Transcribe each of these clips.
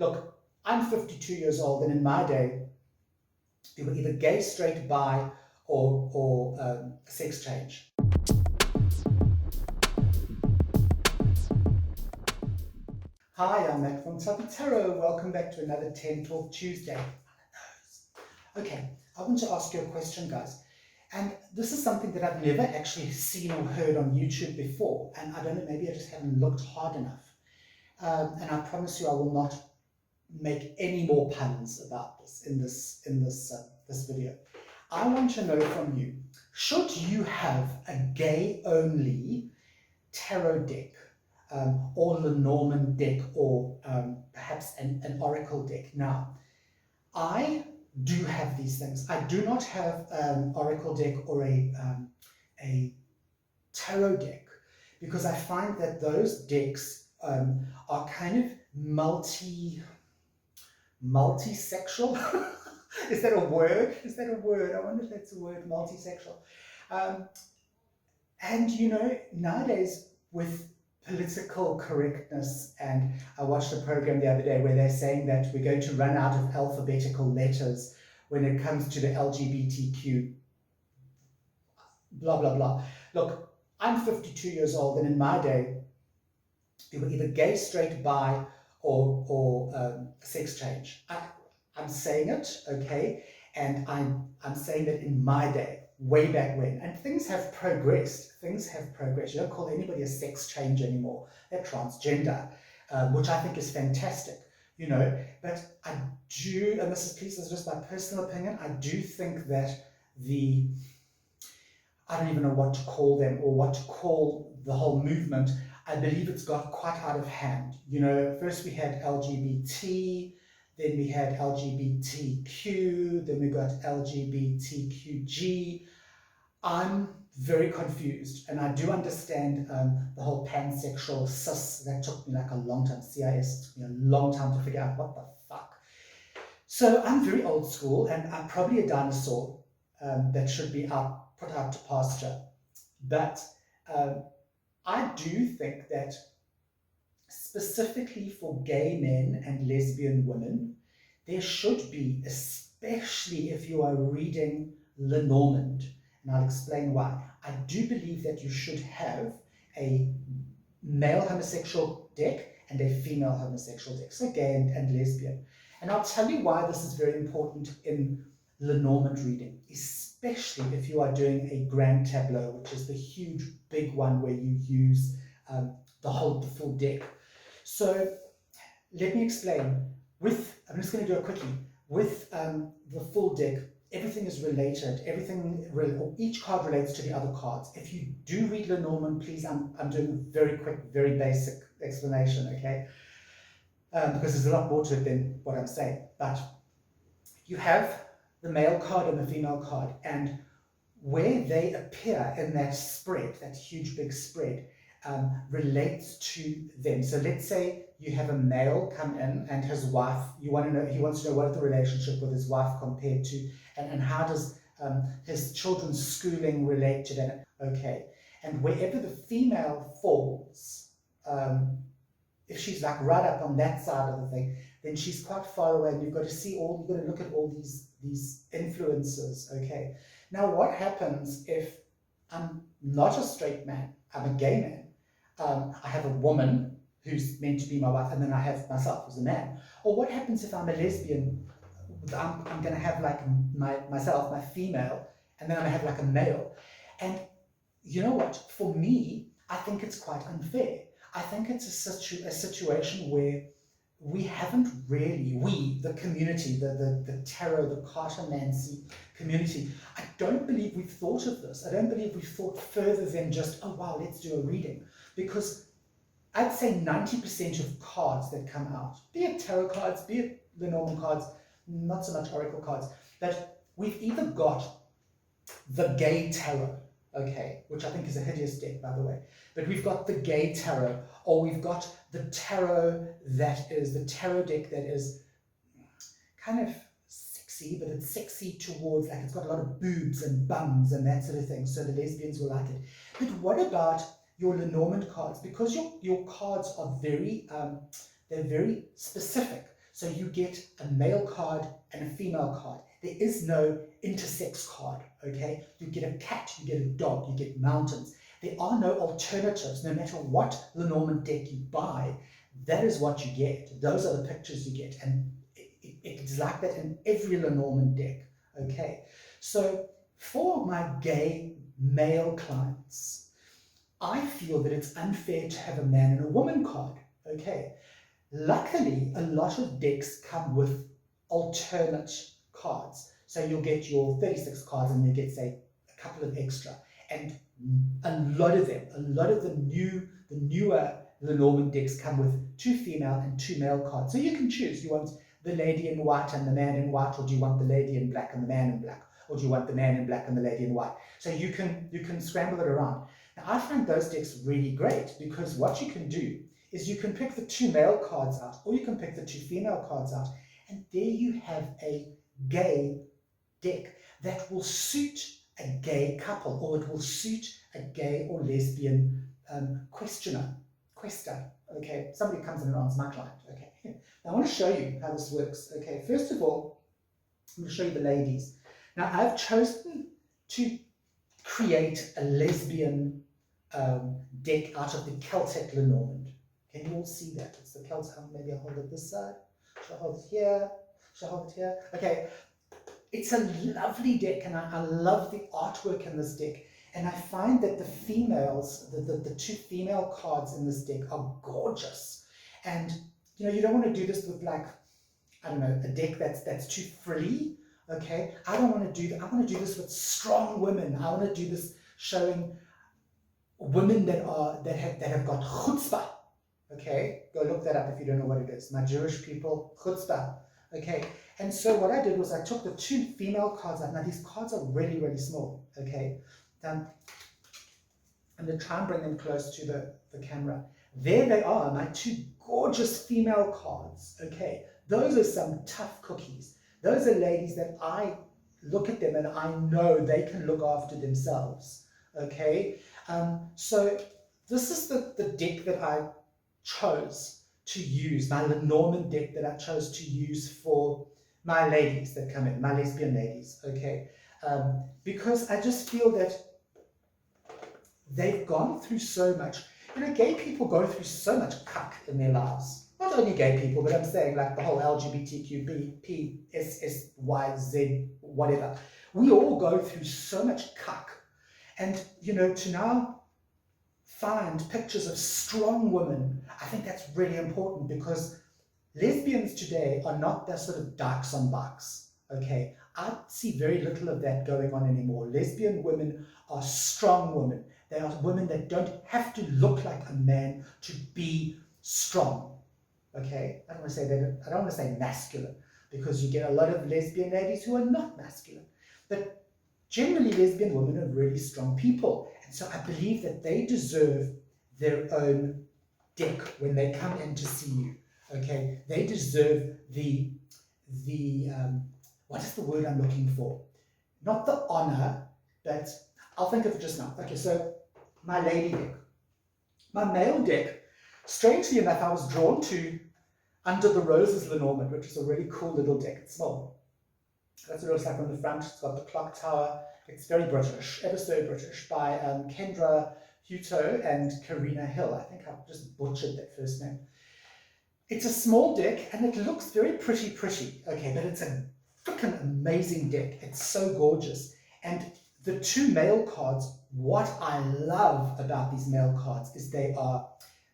Look, I'm 52 years old, and in my day, you were either gay, straight, bi, or sex change. Hi, I'm Matt from Lesbian Tarot. Welcome back to another 10 Talk Tuesday. Okay, I want to ask you a question, guys. And this is something that I've never actually seen or heard on YouTube before. And I don't know, maybe I just haven't looked hard enough. And I promise you I will not make any more puns about this in this video. I want to know from you, should you have a gay-only tarot deck, or Lenormand deck, or perhaps an oracle deck? Now, I do have these things. I do not have an oracle deck or a tarot deck, because I find that those decks are kind of multi-sexual. Is that a word? Is that a word? I wonder if that's a word, multi-sexual. And you know, nowadays with political correctness, and I watched a program the other day where they're saying that we're going to run out of alphabetical letters when it comes to the LGBTQ, blah, blah, blah. Look, I'm 52 years old, and in my day, you were either gay, straight, bi, or sex change. I'm saying it, okay? And I'm saying that in my day, way back when. And things have progressed. Things have progressed. You don't call anybody a sex change anymore. They're transgender, which I think is fantastic, you know. But I do, and this is just my personal opinion, I do think that I don't even know what to call them or what to call the whole movement. I believe it's got quite out of hand. You know, first we had LGBT, then we had LGBTQ, then we got LGBTQG. I'm very confused, and I do understand the whole pansexual, cis. That took me like a long time. CIS took me a long time to figure out what the fuck. So I'm very old school, and I'm probably a dinosaur that should be put out to pasture. But I do think that specifically for gay men and lesbian women, there should be, especially if you are reading Lenormand, and I'll explain why. I do believe that you should have a male homosexual deck and a female homosexual deck, so gay and lesbian. And I'll tell you why this is very important in Lenormand reading, especially if you are doing a grand tableau, which is the huge big one where you use the full deck. So let me explain. I'm just going to do it quickly. With the full deck, everything is related. Each card relates to the other cards. If you do read Lenormand, please, I'm doing a very quick, very basic explanation, okay? Because there's a lot more to it than what I'm saying. But you have the male card and the female card, and where they appear in that spread, that huge big spread, relates to them. So let's say you have a male come in and his wife, he wants to know what is the relationship with his wife compared to, and how does his children's schooling relate to that. Okay, and wherever the female falls, if she's like right up on that side of the thing, then she's quite far away, and you've got to look at all these influences. Okay, now what happens if I'm not a straight man, I'm a gay man, I have a woman who's meant to be my wife, and then I have myself as a man? Or what happens if I'm a lesbian? I'm going to have like myself, my female, and then I'm going to have like a male. And you know what? For me, I think it's quite unfair. I think it's a situation where we haven't really, the community, the tarot, the cartomancy community, I don't believe we've thought of this. I don't believe we've thought further than just, oh wow, let's do a reading. Because I'd say 90% of cards that come out, be it tarot cards, be it Lenormand cards, not so much oracle cards, that we've either got the gay tarot, okay, which I think is a hideous deck, by the way, but we've got the gay tarot, or we've got the tarot deck that is kind of sexy, but it's sexy towards, like, it's got a lot of boobs and bums and that sort of thing, so the lesbians will like it. But what about your Lenormand cards? Because your cards are they're very specific. So you get a male card and a female card. There is no intersex card, okay? You get a cat, you get a dog, you get mountains. There are no alternatives. No matter what Lenormand deck you buy, that is what you get. Those are the pictures you get. And it's like that in every Lenormand deck, okay? So for my gay male clients, I feel that it's unfair to have a man and a woman card, okay? Luckily, a lot of decks come with alternate cards. So you'll get your 36 cards and you get, say, a couple of extra. And a lot of the newer Lenormand decks come with 2 female and 2 male cards. So you can choose. You want the lady in white and the man in white, or do you want the lady in black and the man in black? Or do you want the man in black and the lady in white? So you can scramble it around. Now, I find those decks really great because what you can do is you can pick the 2 male cards out, or you can pick the 2 female cards out, and there you have a gay deck that will suit a gay couple, or it will suit a gay or lesbian quester. Okay, somebody comes in and answers my client. Okay, now I want to show you how this works. Okay, first of all, I'm going to show you the ladies. Now I've chosen to create a lesbian deck out of the Celtic Lenormand. Can you all see that? It's the Celtic. Maybe I'll hold it this side. Should I hold it here? Should I hold it here? Okay. It's a lovely deck, and I love the artwork in this deck. And I find that the females, the 2 female cards in this deck are gorgeous. And you don't want to do this with, like, I don't know, a deck that's too frilly. Okay, I don't want to do that. I want to do this with strong women. I want to do this showing women that have got chutzpah. Okay, go look that up if you don't know what it is. My Jewish people, chutzpah. Okay, and so what I did was I took the 2 female cards out. Now these cards are really, really small. Okay, I'm going to try and bring them close to the camera. There they are, my 2 gorgeous female cards. Okay, those are some tough cookies. Those are ladies that I look at them and I know they can look after themselves. Okay, so this is the deck that I chose to use, my Lenormand deck that I chose to use for my ladies that come in, my lesbian ladies. Okay, because I just feel that they've gone through so much. Gay people go through so much cuck in their lives. Not only gay people, but I'm saying like the whole LGBTQ, B, P, S, S, Y, Z, whatever. We all go through so much cuck. And, to now find pictures of strong women, I think that's really important because lesbians today are not the sort of dykes on bikes. Okay, I see very little of that going on anymore. Lesbian women are strong women. They are women that don't have to look like a man to be strong. Okay, I don't want to say masculine, because you get a lot of lesbian ladies who are not masculine. But generally, lesbian women are really strong people. And so I believe that they deserve their own deck when they come in to see you. Okay, they deserve the what is the word I'm looking for? Not the honor, but I'll think of it just now. Okay, so my lady deck. My male deck, strangely enough, I was drawn to Under the Roses Lenormand, which is a really cool little deck. It's small. That's what it looks like on the front. It's got the clock tower. It's very British, ever so British, by Kendra Hutto and Karina Hill. I think I've just butchered that first name. It's a small deck, and it looks very pretty, okay, but it's a freaking amazing deck. It's so gorgeous. And the 2 male cards, what I love about these male cards is they are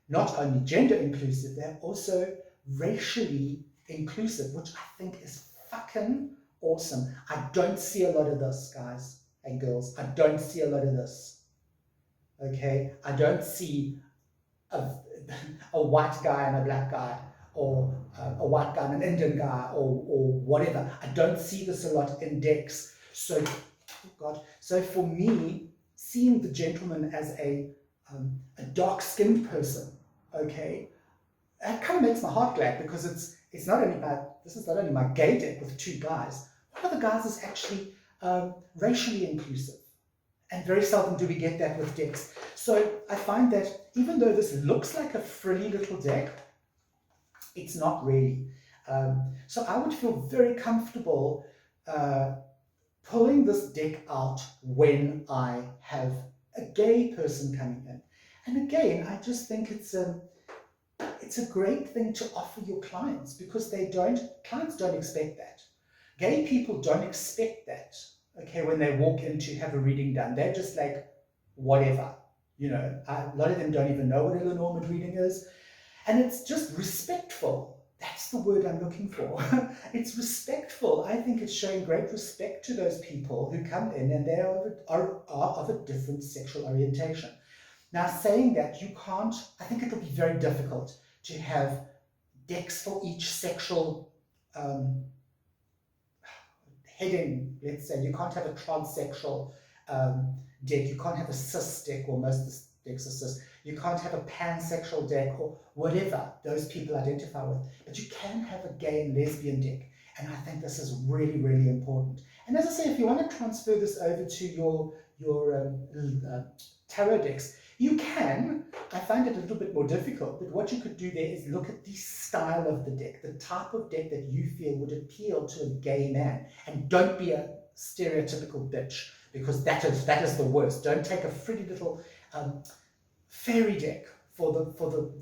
not only gender inclusive, they're also racially inclusive, which I think is fucking awesome. I don't see a lot of this, guys and girls. I don't see a lot of this. Okay, I don't see a white guy and a black guy, or a white guy and an Indian guy, or whatever. I don't see this a lot in decks. So, oh God. So for me, seeing the gentleman as a dark-skinned person, okay, that kind of makes my heart glad, because it's not only this is not only my gay deck with 2 guys. One of the guys is actually racially inclusive. And very seldom do we get that with decks. So I find that even though this looks like a frilly little deck, it's not really. So I would feel very comfortable pulling this deck out when I have a gay person coming in. And again, I just think it's a great thing to offer your clients, because clients don't expect that. Gay people don't expect that, okay, when they walk in to have a reading done. They're just like, whatever, a lot of them don't even know what a Lenormand reading is. And it's just respectful. That's the word I'm looking for. It's respectful. I think it's showing great respect to those people who come in and they are of a different sexual orientation. Now, saying that, I think it'll be very difficult to have decks for each sexual heading. Let's say you can't have a transsexual deck, you can't have a cis deck, or most of the decks are cis. You can't have a pansexual deck, or whatever those people identify with, but you can have a gay and lesbian deck. And I think this is really, really important. And as I say, if you want to transfer this over to your tarot decks, you can. I find it a little bit more difficult, but what you could do there is look at the style of the deck, the type of deck that you feel would appeal to a gay man. And don't be a stereotypical bitch, because that is the worst. Don't take a pretty little fairy deck for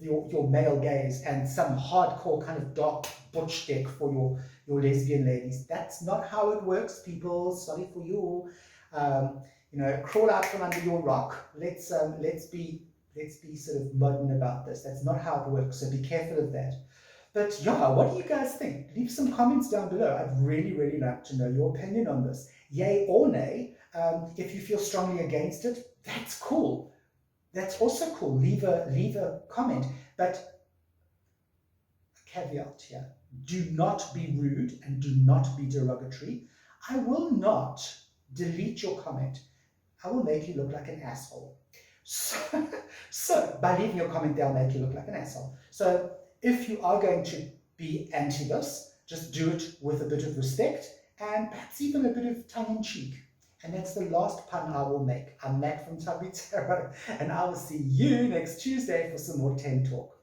your male gaze and some hardcore kind of dark butch deck for your lesbian ladies. That's not how it works, people. Sorry for you. Crawl out from under your rock. Let's be sort of modern about this. That's not how it works, so be careful of that. But yeah, what do you guys think? Leave some comments down below. I'd really, really like to know your opinion on this. Yay or nay. If you feel strongly against it, that's cool. That's also cool. Leave a comment. But a caveat here. Do not be rude and do not be derogatory. I will not delete your comment. I will make you look like an asshole. So by leaving your comment there, I'll make you look like an asshole. So if you are going to be anti this, just do it with a bit of respect and perhaps even a bit of tongue-in-cheek. And that's the last pun I will make. I'm Matt from Tabby Tarot, and I will see you next Tuesday for some more 10 Talk.